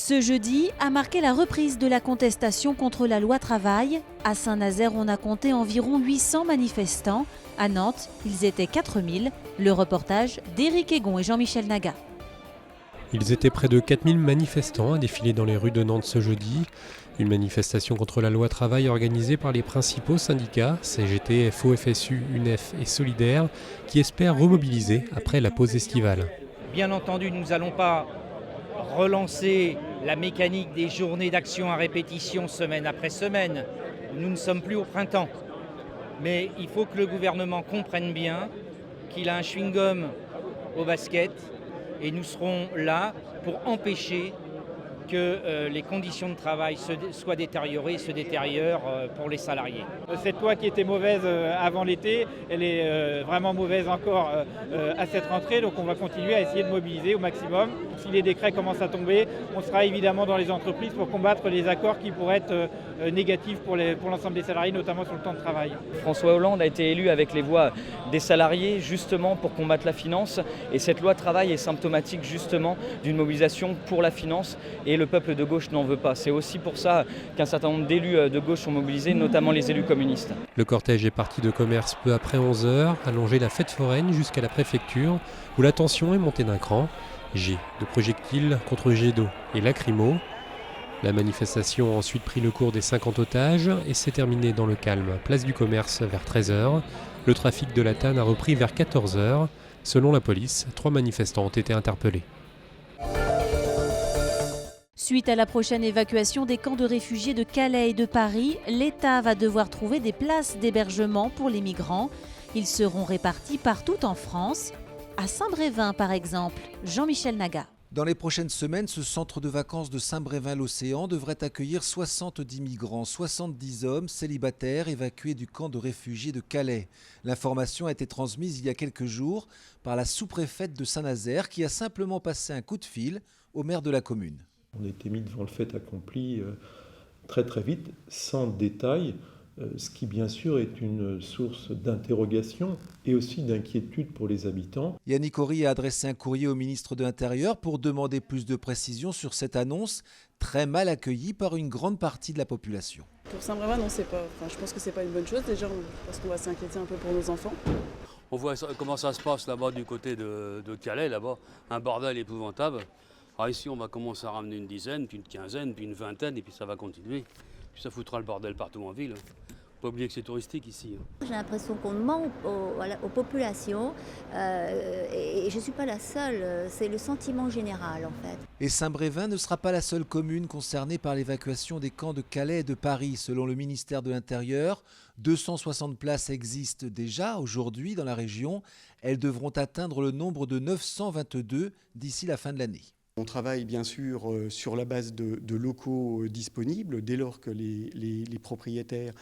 Ce jeudi a marqué la reprise de la contestation contre la loi travail. À Saint-Nazaire, on a compté environ 800 manifestants. À Nantes, ils étaient 4000. Le reportage d'Éric Egon et Jean-Michel Naga. Ils étaient près de 4000 manifestants à défiler dans les rues de Nantes ce jeudi. Une manifestation contre la loi travail organisée par les principaux syndicats, CGT, FO, FSU, UNEF et Solidaire, qui espèrent remobiliser après la pause estivale. Bien entendu, nous n'allons pas relancer la mécanique des journées d'action à répétition semaine après semaine. Nous ne sommes plus au printemps. Mais il faut que le gouvernement comprenne bien qu'il a un chewing-gum au basket et nous serons là pour empêcher que les conditions de travail soient détériorées et se détériorent pour les salariés. Cette loi qui était mauvaise avant l'été, elle est vraiment mauvaise encore à cette rentrée, donc on va continuer à essayer de mobiliser au maximum. Si les décrets commencent à tomber, on sera évidemment dans les entreprises pour combattre les accords qui pourraient être négatifs pour l'ensemble des salariés, notamment sur le temps de travail. François Hollande a été élu avec les voix des salariés justement pour combattre la finance, et cette loi travail est symptomatique justement d'une mobilisation pour la finance, et le peuple de gauche n'en veut pas. C'est aussi pour ça qu'un certain nombre d'élus de gauche sont mobilisés, notamment les élus communistes. Le cortège est parti de commerce peu après 11h, a longé la fête foraine jusqu'à la préfecture, où la tension est montée d'un cran. Jet de projectiles contre jet d'eau et lacrymo. La manifestation a ensuite pris le cours des 50 otages et s'est terminée dans le calme, place du commerce vers 13h. Le trafic de la Tanne a repris vers 14h. Selon la police, 3 manifestants ont été interpellés. Suite à la prochaine évacuation des camps de réfugiés de Calais et de Paris, l'État va devoir trouver des places d'hébergement pour les migrants. Ils seront répartis partout en France. À Saint-Brévin, par exemple, Jean-Michel Naga. Dans les prochaines semaines, ce centre de vacances de Saint-Brévin-l'Océan devrait accueillir 70 migrants, 70 hommes célibataires évacués du camp de réfugiés de Calais. L'information a été transmise il y a quelques jours par la sous-préfète de Saint-Nazaire qui a simplement passé un coup de fil au maire de la commune. On a été mis devant le fait accompli très très vite, sans détail, ce qui bien sûr est une source d'interrogation et aussi d'inquiétude pour les habitants. Yannick Horry a adressé un courrier au ministre de l'Intérieur pour demander plus de précisions sur cette annonce très mal accueillie par une grande partie de la population. Pour Saint-Brévin, non, je pense que c'est pas une bonne chose déjà, parce qu'on va s'inquiéter un peu pour nos enfants. On voit comment ça se passe là-bas du côté de Calais, là-bas, un bordel épouvantable. Alors ici, on va commencer à ramener une dizaine, puis une quinzaine, puis une vingtaine, et puis ça va continuer. Puis ça foutra le bordel partout en ville. Faut pas oublier que c'est touristique ici. J'ai l'impression qu'on ment aux populations, et je ne suis pas la seule, c'est le sentiment général en fait. Et Saint-Brévin ne sera pas la seule commune concernée par l'évacuation des camps de Calais et de Paris. Selon le ministère de l'Intérieur, 260 places existent déjà aujourd'hui dans la région. Elles devront atteindre le nombre de 922 d'ici la fin de l'année. On travaille bien sûr sur la base de locaux disponibles dès lors que les propriétaires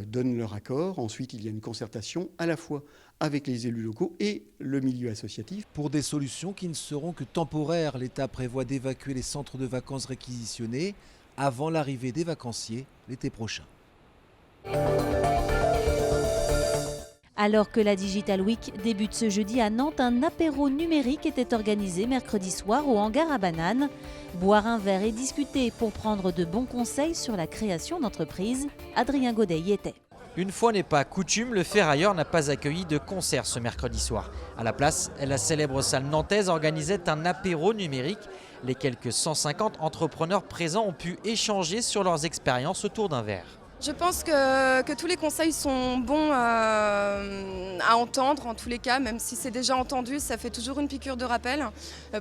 donnent leur accord. Ensuite, il y a une concertation à la fois avec les élus locaux et le milieu associatif. Pour des solutions qui ne seront que temporaires, l'État prévoit d'évacuer les centres de vacances réquisitionnés avant l'arrivée des vacanciers l'été prochain. Alors que la Digital Week débute ce jeudi à Nantes, un apéro numérique était organisé mercredi soir au hangar à bananes. Boire un verre et discuter pour prendre de bons conseils sur la création d'entreprise. Adrien Godet y était. Une fois n'est pas coutume, le Ferrailleur n'a pas accueilli de concert ce mercredi soir. À la place, la célèbre salle nantaise organisait un apéro numérique. Les quelques 150 entrepreneurs présents ont pu échanger sur leurs expériences autour d'un verre. Je pense que tous les conseils sont bons à entendre en tous les cas, même si c'est déjà entendu, ça fait toujours une piqûre de rappel.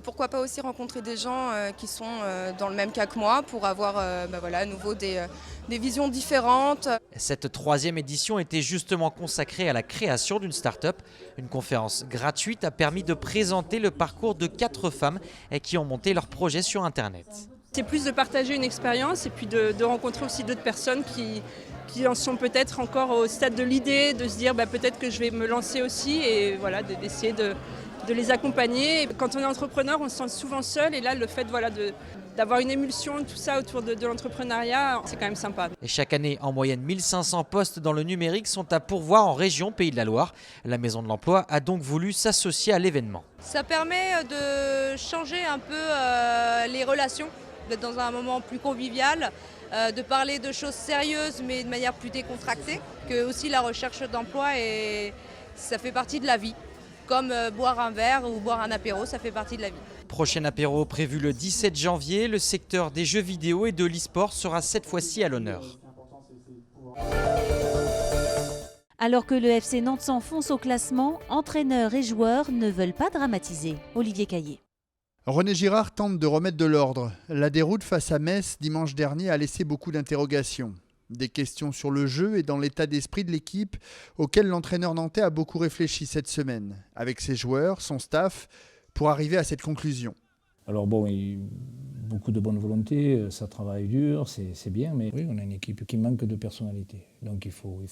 Pourquoi pas aussi rencontrer des gens qui sont dans le même cas que moi pour avoir à nouveau des visions différentes. Cette 3e édition était justement consacrée à la création d'une start-up. Une conférence gratuite a permis de présenter le parcours de 4 femmes qui ont monté leur projet sur Internet. C'est plus de partager une expérience et puis de rencontrer aussi d'autres personnes qui en sont peut-être encore au stade de l'idée, de se dire peut-être que je vais me lancer aussi et voilà, d'essayer de les accompagner. Quand on est entrepreneur, on se sent souvent seul et là le fait d'avoir une émulsion, tout ça autour de l'entrepreneuriat, c'est quand même sympa. Et chaque année, en moyenne, 1500 postes dans le numérique sont à pourvoir en région Pays de la Loire. La Maison de l'Emploi a donc voulu s'associer à l'événement. Ça permet de changer un peu les relations d'être dans un moment plus convivial, de parler de choses sérieuses mais de manière plus décontractée, que aussi la recherche d'emploi, ça fait partie de la vie. Comme boire un verre ou boire un apéro, ça fait partie de la vie. Prochain apéro prévu le 17 janvier, le secteur des jeux vidéo et de l'e-sport sera cette fois-ci à l'honneur. Alors que le FC Nantes s'enfonce au classement, entraîneurs et joueurs ne veulent pas dramatiser. Olivier Caillé. René Girard tente de remettre de l'ordre. La déroute face à Metz dimanche dernier a laissé beaucoup d'interrogations. Des questions sur le jeu et dans l'état d'esprit de l'équipe auquel l'entraîneur nantais a beaucoup réfléchi cette semaine, avec ses joueurs, son staff, pour arriver à cette conclusion. Alors bon, beaucoup de bonne volonté, ça travaille dur, c'est bien, mais oui, on a une équipe qui manque de personnalité. Donc il faut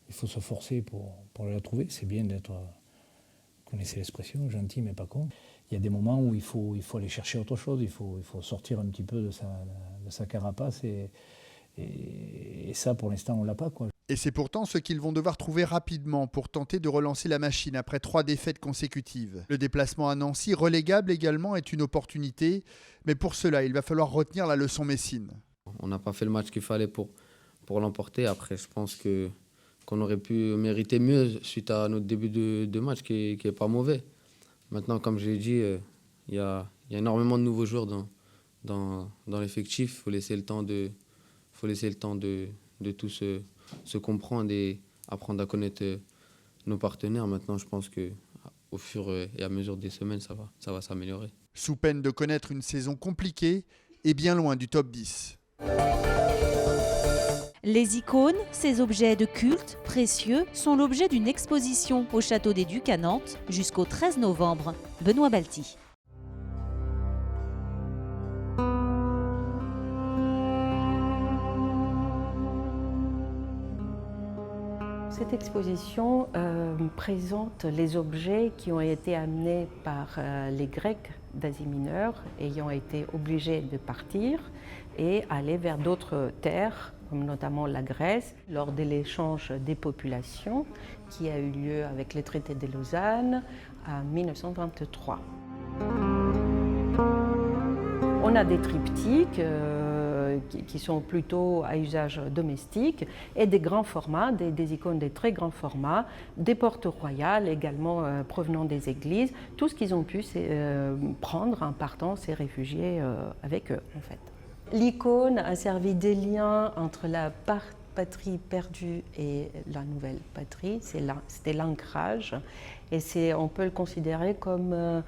se forcer pour la trouver. C'est bien d'être, vous connaissez l'expression, gentil mais pas con. Il y a des moments où il faut aller chercher autre chose, il faut sortir un petit peu de sa carapace et ça, pour l'instant, on ne l'a pas, quoi. Et c'est pourtant ce qu'ils vont devoir trouver rapidement pour tenter de relancer la machine après 3 défaites consécutives. Le déplacement à Nancy, relégable également, est une opportunité. Mais pour cela, il va falloir retenir la leçon messine. On n'a pas fait le match qu'il fallait pour l'emporter. Après, je pense qu'on aurait pu mériter mieux suite à notre début de match qui n'est pas mauvais. Maintenant, comme je l'ai dit, il y a énormément de nouveaux joueurs dans l'effectif. Il faut laisser le temps de tous se comprendre et apprendre à connaître nos partenaires. Maintenant, je pense qu'au fur et à mesure des semaines, ça va s'améliorer. Sous peine de connaître une saison compliquée et bien loin du top 10. Les icônes, ces objets de culte précieux, sont l'objet d'une exposition au Château des Ducs à Nantes jusqu'au 13 novembre. Benoît Balti. Cette exposition présente les objets qui ont été amenés par les Grecs d'Asie mineure, ayant été obligés de partir et aller vers d'autres terres, comme notamment la Grèce, lors de l'échange des populations qui a eu lieu avec les traités de Lausanne en 1923. On a des triptyques qui sont plutôt à usage domestique et des grands formats, des icônes de très grands formats, des portes royales également provenant des églises, tout ce qu'ils ont pu prendre en partant ces réfugiés avec eux en fait. L'icône a servi des liens entre la patrie perdue et la nouvelle patrie, c'était l'ancrage et on peut le considérer comme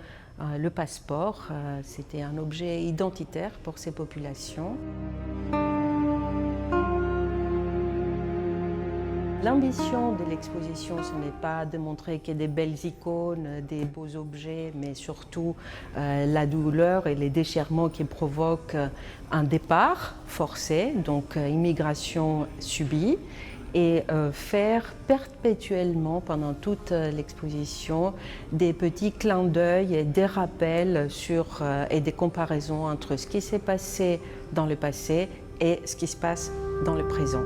le passeport, c'était un objet identitaire pour ces populations. L'ambition de l'exposition, ce n'est pas de montrer qu'il y a des belles icônes, des beaux objets, mais surtout la douleur et les déchirements qui provoquent un départ forcé, donc immigration subie, et faire perpétuellement pendant toute l'exposition des petits clins d'œil et des rappels et des comparaisons entre ce qui s'est passé dans le passé et ce qui se passe dans le présent.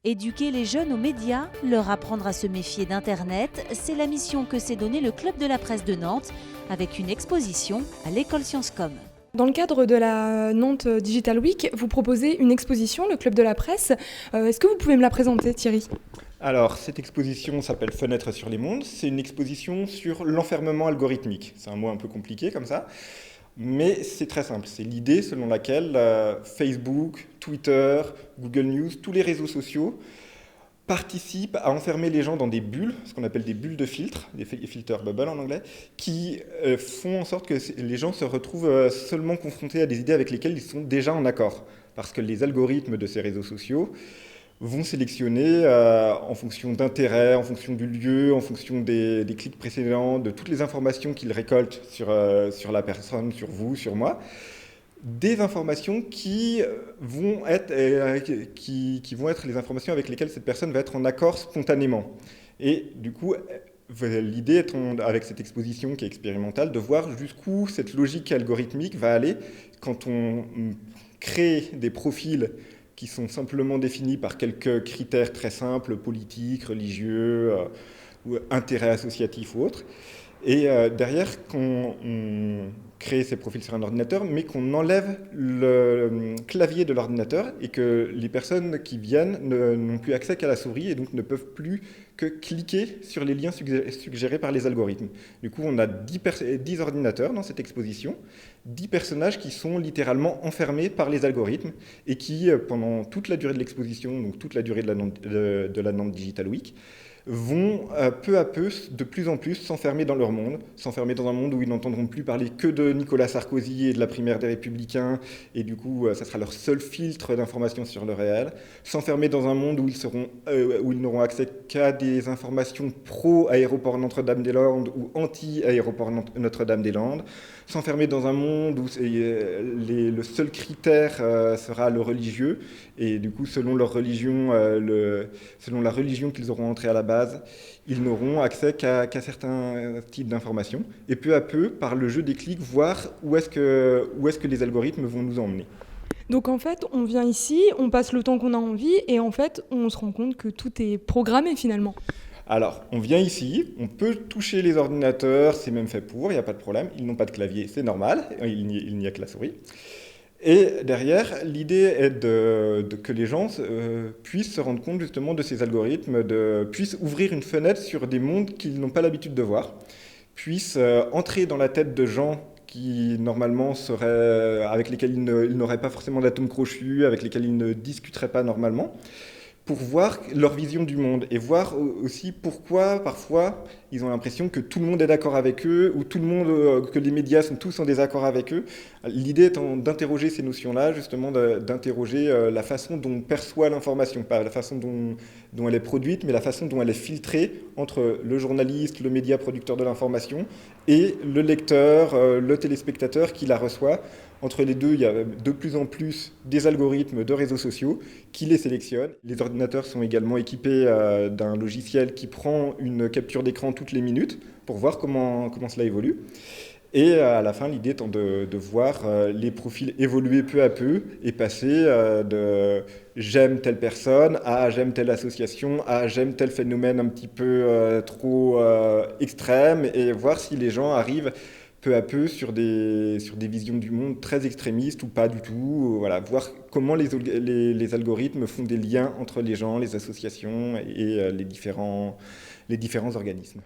Éduquer les jeunes aux médias, leur apprendre à se méfier d'Internet, c'est la mission que s'est donnée le Club de la Presse de Nantes avec une exposition à l'école Sciencescom. Dans le cadre de la Nantes Digital Week, vous proposez une exposition, le Club de la Presse. Est-ce que vous pouvez me la présenter, Thierry ? Alors, cette exposition s'appelle Fenêtre sur les mondes. C'est une exposition sur l'enfermement algorithmique. C'est un mot un peu compliqué comme ça, mais c'est très simple. C'est l'idée selon laquelle Facebook, Twitter, Google News, tous les réseaux sociaux participent à enfermer les gens dans des bulles, ce qu'on appelle des bulles de filtre, des filter bubble en anglais, qui font en sorte que les gens se retrouvent seulement confrontés à des idées avec lesquelles ils sont déjà en accord. Parce que les algorithmes de ces réseaux sociaux vont sélectionner en fonction d'intérêts, en fonction du lieu, en fonction des clics précédents, de toutes les informations qu'ils récoltent sur la personne, sur vous, sur moi, des informations qui vont être les informations avec lesquelles cette personne va être en accord spontanément. Et du coup, l'idée est, avec cette exposition qui est expérimentale, de voir jusqu'où cette logique algorithmique va aller quand on crée des profils qui sont simplement définis par quelques critères très simples, politiques, religieux, ou intérêt associatif ou autre. Et derrière, qu'on crée ces profils sur un ordinateur, mais qu'on enlève le clavier de l'ordinateur et que les personnes qui viennent n'ont plus accès qu'à la souris et donc ne peuvent plus que cliquer sur les liens suggérés par les algorithmes. Du coup, on a 10 ordinateurs dans cette exposition, 10 personnages qui sont littéralement enfermés par les algorithmes et qui, pendant toute la durée de l'exposition, donc toute la durée de la Nantes Digital Week, vont peu à peu, de plus en plus, s'enfermer dans leur monde, s'enfermer dans un monde où ils n'entendront plus parler que de Nicolas Sarkozy et de la primaire des Républicains, et du coup, ça sera leur seul filtre d'information sur le réel, s'enfermer dans un monde où ils n'auront accès qu'à des informations pro-aéroport Notre-Dame-des-Landes ou anti-aéroport Notre-Dame-des-Landes, s'enfermer dans un monde où le seul critère sera le religieux, et du coup, selon leur religion, selon la religion qu'ils auront entrée à la base, ils n'auront accès qu'à certains types d'informations, et peu à peu, par le jeu des clics, voir où est-ce que les algorithmes vont nous emmener. Donc en fait, on vient ici, on passe le temps qu'on a envie, et en fait, on se rend compte que tout est programmé finalement. Alors, on vient ici, on peut toucher les ordinateurs, c'est même fait pour, il n'y a pas de problème, ils n'ont pas de clavier, c'est normal, il n'y a que la souris. Et derrière, l'idée est que les gens puissent se rendre compte justement de ces algorithmes, puissent ouvrir une fenêtre sur des mondes qu'ils n'ont pas l'habitude de voir, puissent entrer dans la tête de gens qui normalement avec lesquels ils n'auraient pas forcément d'atomes crochus, avec lesquels ils ne discuteraient pas normalement, pour voir leur vision du monde et voir aussi pourquoi parfois ils ont l'impression que tout le monde est d'accord avec eux ou que les médias sont tous en désaccord avec eux. L'idée étant d'interroger ces notions-là, justement d'interroger la façon dont on perçoit l'information, pas la façon dont elle est produite, mais la façon dont elle est filtrée entre le journaliste, le média producteur de l'information et le lecteur, le téléspectateur qui la reçoit. Entre les deux, il y a de plus en plus des algorithmes de réseaux sociaux qui les sélectionnent. Les ordinateurs sont également équipés d'un logiciel qui prend une capture d'écran toutes les minutes pour voir comment cela évolue. Et à la fin, l'idée étant de voir les profils évoluer peu à peu et passer de « j'aime telle personne » à « j'aime telle association » à « j'aime tel phénomène un petit peu trop extrême » et voir si les gens arrivent peu à peu sur des visions du monde très extrémistes ou pas du tout, voilà, voir comment les algorithmes font des liens entre les gens, les associations et les différents organismes.